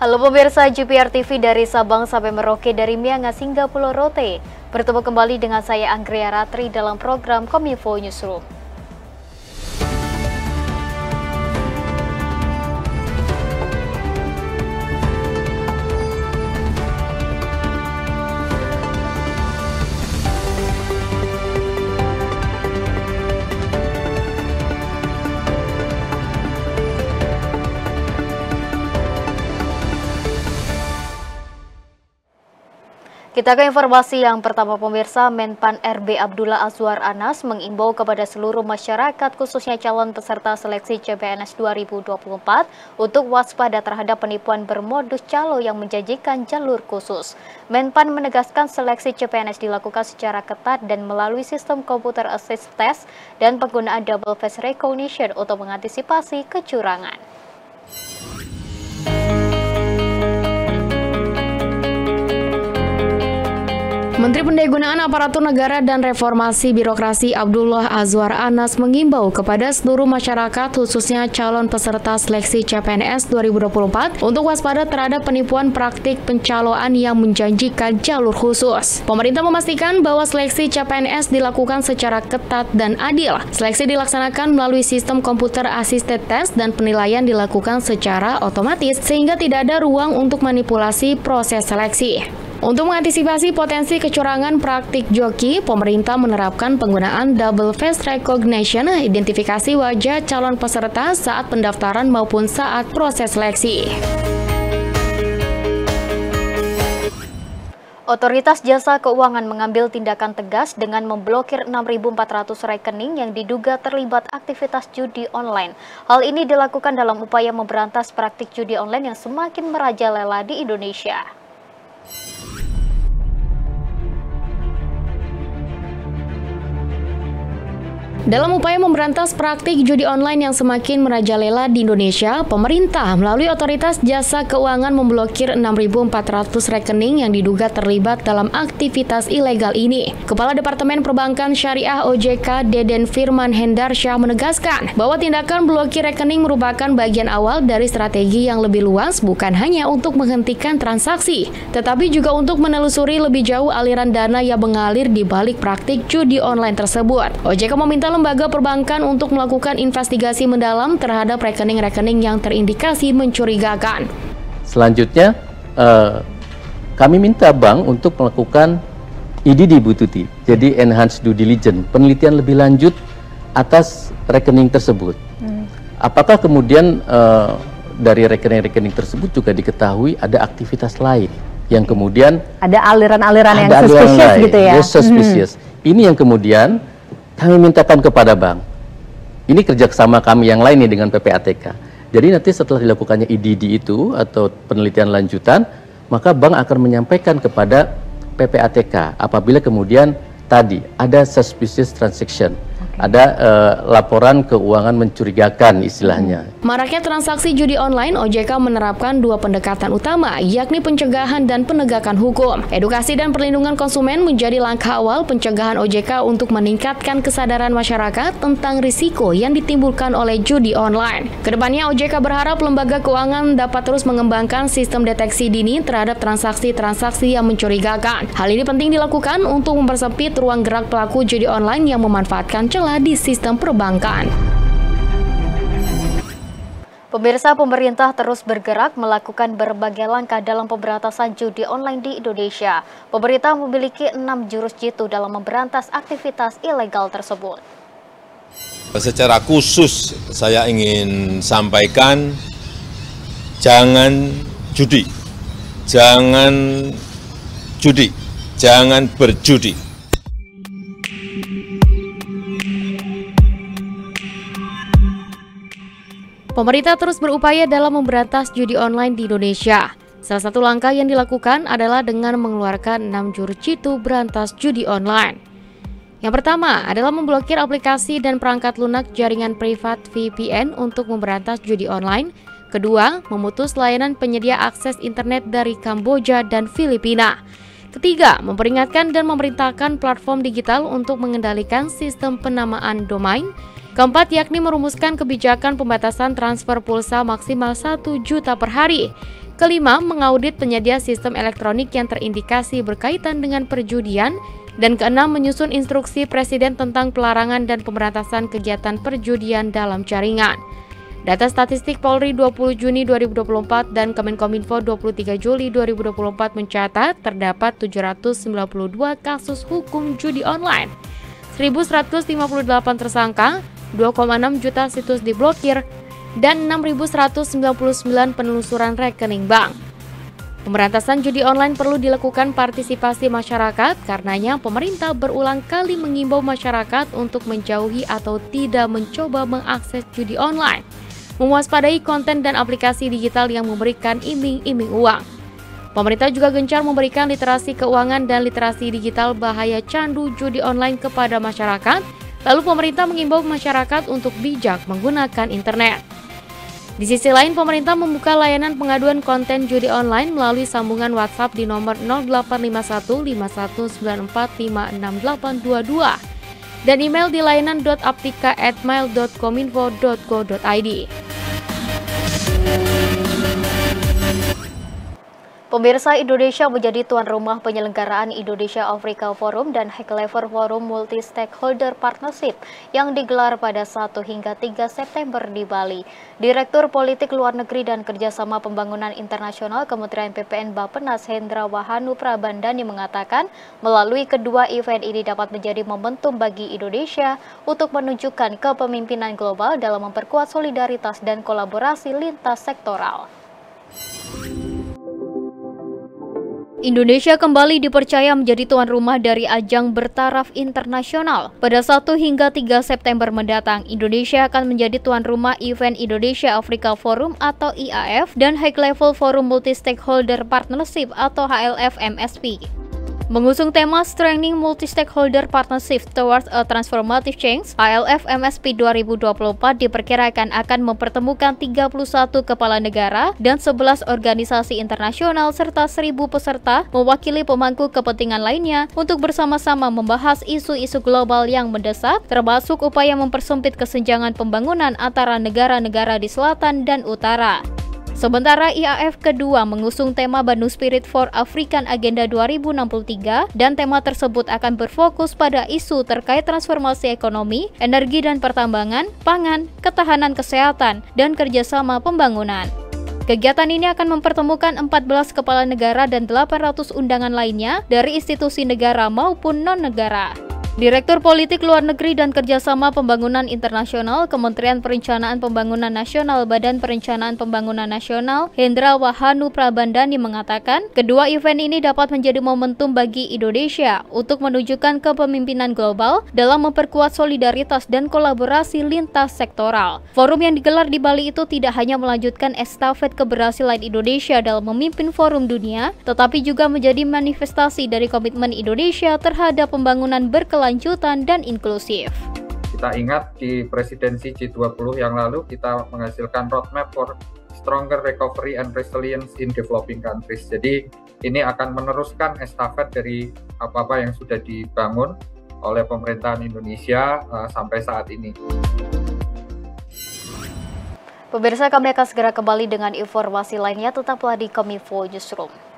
Halo pemirsa JPR TV dari Sabang sampai Merauke, dari Miangas hingga Pulau Rote. Bertemu kembali dengan saya Anggria Ratri dalam program Kominfo Newsroom. Kita ke informasi yang pertama pemirsa. Menpan RB Abdullah Azwar Anas mengimbau kepada seluruh masyarakat khususnya calon peserta seleksi CPNS 2024 untuk waspada terhadap penipuan bermodus calo yang menjanjikan jalur khusus. Menpan menegaskan seleksi CPNS dilakukan secara ketat dan melalui sistem komputer assist test dan penggunaan double face recognition untuk mengantisipasi kecurangan. Menteri Pendayagunaan Aparatur Negara dan Reformasi Birokrasi Abdullah Azwar Anas mengimbau kepada seluruh masyarakat khususnya calon peserta seleksi CPNS 2024 untuk waspada terhadap penipuan praktik pencaloan yang menjanjikan jalur khusus. Pemerintah memastikan bahwa seleksi CPNS dilakukan secara ketat dan adil. Seleksi dilaksanakan melalui sistem komputer assisted test dan penilaian dilakukan secara otomatis sehingga tidak ada ruang untuk manipulasi proses seleksi. Untuk mengantisipasi potensi kecurangan praktik joki, pemerintah menerapkan penggunaan double face recognition, identifikasi wajah calon peserta saat pendaftaran maupun saat proses seleksi. Otoritas Jasa Keuangan mengambil tindakan tegas dengan memblokir 6.400 rekening yang diduga terlibat aktivitas judi online. Hal ini dilakukan dalam upaya memberantas praktik judi online yang semakin merajalela di Indonesia. Dalam upaya memberantas praktik judi online yang semakin merajalela di Indonesia, pemerintah melalui Otoritas Jasa Keuangan memblokir 6.400 rekening yang diduga terlibat dalam aktivitas ilegal ini. Kepala Departemen Perbankan Syariah OJK Deden Firman Hendarsyah menegaskan bahwa tindakan blokir rekening merupakan bagian awal dari strategi yang lebih luas, bukan hanya untuk menghentikan transaksi, tetapi juga untuk menelusuri lebih jauh aliran dana yang mengalir di balik praktik judi online tersebut. OJK meminta lembaga perbankan untuk melakukan investigasi mendalam terhadap rekening-rekening yang terindikasi mencurigakan. Selanjutnya, kami minta bank untuk melakukan EDD Bu Tuti, jadi Enhanced Due Diligence, penelitian lebih lanjut atas rekening tersebut. Apakah kemudian dari rekening-rekening tersebut juga diketahui ada aktivitas lain yang kemudian ada aliran-aliran yang suspicious gitu ya? Yes, suspicious. Ini yang kemudian kami mintakan kepada bank. Ini kerjasama kami yang lain nih dengan PPATK. Jadi nanti setelah dilakukannya EDD itu atau penelitian lanjutan, maka bank akan menyampaikan kepada PPATK apabila kemudian tadi ada suspicious transaction. Ada laporan keuangan mencurigakan istilahnya. Maraknya transaksi judi online, OJK menerapkan dua pendekatan utama, yakni pencegahan dan penegakan hukum. Edukasi dan perlindungan konsumen menjadi langkah awal pencegahan OJK untuk meningkatkan kesadaran masyarakat tentang risiko yang ditimbulkan oleh judi online. Kedepannya OJK berharap lembaga keuangan dapat terus mengembangkan sistem deteksi dini terhadap transaksi-transaksi yang mencurigakan. Hal ini penting dilakukan untuk mempersempit ruang gerak pelaku judi online yang memanfaatkan celah di sistem perbankan. Pemirsa, pemerintah terus bergerak melakukan berbagai langkah dalam pemberantasan judi online di Indonesia. Pemerintah memiliki 6 jurus jitu dalam memberantas aktivitas ilegal tersebut. Secara khusus saya ingin sampaikan, jangan judi, jangan berjudi. Pemerintah terus berupaya dalam memberantas judi online di Indonesia. Salah satu langkah yang dilakukan adalah dengan mengeluarkan 6 jurus jitu berantas judi online. Yang pertama adalah memblokir aplikasi dan perangkat lunak jaringan privat VPN untuk memberantas judi online. Kedua, memutus layanan penyedia akses internet dari Kamboja dan Filipina. Ketiga, memperingatkan dan memerintahkan platform digital untuk mengendalikan sistem penamaan domain. Keempat, yakni merumuskan kebijakan pembatasan transfer pulsa maksimal 1 juta per hari. Kelima, mengaudit penyedia sistem elektronik yang terindikasi berkaitan dengan perjudian. Dan keenam, menyusun instruksi Presiden tentang pelarangan dan pemberantasan kegiatan perjudian dalam jaringan. Data statistik Polri 20 Juni 2024 dan Kemenkominfo 23 Juli 2024 mencatat terdapat 792 kasus hukum judi online, 1.158 tersangka, 2,6 juta situs diblokir, dan 6.199 penelusuran rekening bank. Pemberantasan judi online perlu dilakukan partisipasi masyarakat, karenanya pemerintah berulang kali mengimbau masyarakat untuk menjauhi atau tidak mencoba mengakses judi online, mewaspadai konten dan aplikasi digital yang memberikan iming-iming uang. Pemerintah juga gencar memberikan literasi keuangan dan literasi digital bahaya candu judi online kepada masyarakat, lalu pemerintah mengimbau masyarakat untuk bijak menggunakan internet. Di sisi lain, pemerintah membuka layanan pengaduan konten judi online melalui sambungan WhatsApp di nomor 0851 5194 56822 dan email di layanan.aptika@mail.kominfo.go.id. Pemirsa, Indonesia menjadi tuan rumah penyelenggaraan Indonesia Africa Forum dan High Level Forum Multi Stakeholder Partnership yang digelar pada 1 hingga 3 September di Bali. Direktur Politik Luar Negeri dan Kerjasama Pembangunan Internasional Kementerian PPN Bappenas Hendra Wahanu Prabandani mengatakan melalui kedua event ini dapat menjadi momentum bagi Indonesia untuk menunjukkan kepemimpinan global dalam memperkuat solidaritas dan kolaborasi lintas sektoral. Indonesia kembali dipercaya menjadi tuan rumah dari ajang bertaraf internasional. Pada 1 hingga 3 September mendatang, Indonesia akan menjadi tuan rumah event Indonesia Africa Forum atau IAF dan High Level Forum Multi Stakeholder Partnership atau HLF-MSP. Mengusung tema Strengthening Multi-Stakeholder Partnership Towards a Transformative Change, HLF-MSP 2024 diperkirakan akan mempertemukan 31 kepala negara dan 11 organisasi internasional serta 1.000 peserta mewakili pemangku kepentingan lainnya untuk bersama-sama membahas isu-isu global yang mendesak, termasuk upaya mempersempit kesenjangan pembangunan antara negara-negara di selatan dan utara. Sementara IAF kedua mengusung tema Bandung Spirit for African Agenda 2063 dan tema tersebut akan berfokus pada isu terkait transformasi ekonomi, energi dan pertambangan, pangan, ketahanan kesehatan, dan kerjasama pembangunan. Kegiatan ini akan mempertemukan 14 kepala negara dan 800 undangan lainnya dari institusi negara maupun non-negara. Direktur Politik Luar Negeri dan Kerjasama Pembangunan Internasional Kementerian Perencanaan Pembangunan Nasional Badan Perencanaan Pembangunan Nasional Hendra Wahanu Prabandani mengatakan kedua event ini dapat menjadi momentum bagi Indonesia untuk menunjukkan kepemimpinan global dalam memperkuat solidaritas dan kolaborasi lintas sektoral. Forum yang digelar di Bali itu tidak hanya melanjutkan estafet keberhasilan Indonesia dalam memimpin forum dunia, tetapi juga menjadi manifestasi dari komitmen Indonesia terhadap pembangunan berkelanjutan dan inklusif. Kita ingat di presidensi G20 yang lalu kita menghasilkan roadmap for stronger recovery and resilience in developing countries. Jadi ini akan meneruskan estafet dari apa-apa yang sudah dibangun oleh pemerintahan Indonesia sampai saat ini. Pemirsa, kami akan segera kembali dengan informasi lainnya, tetaplah di Kominfo Newsroom.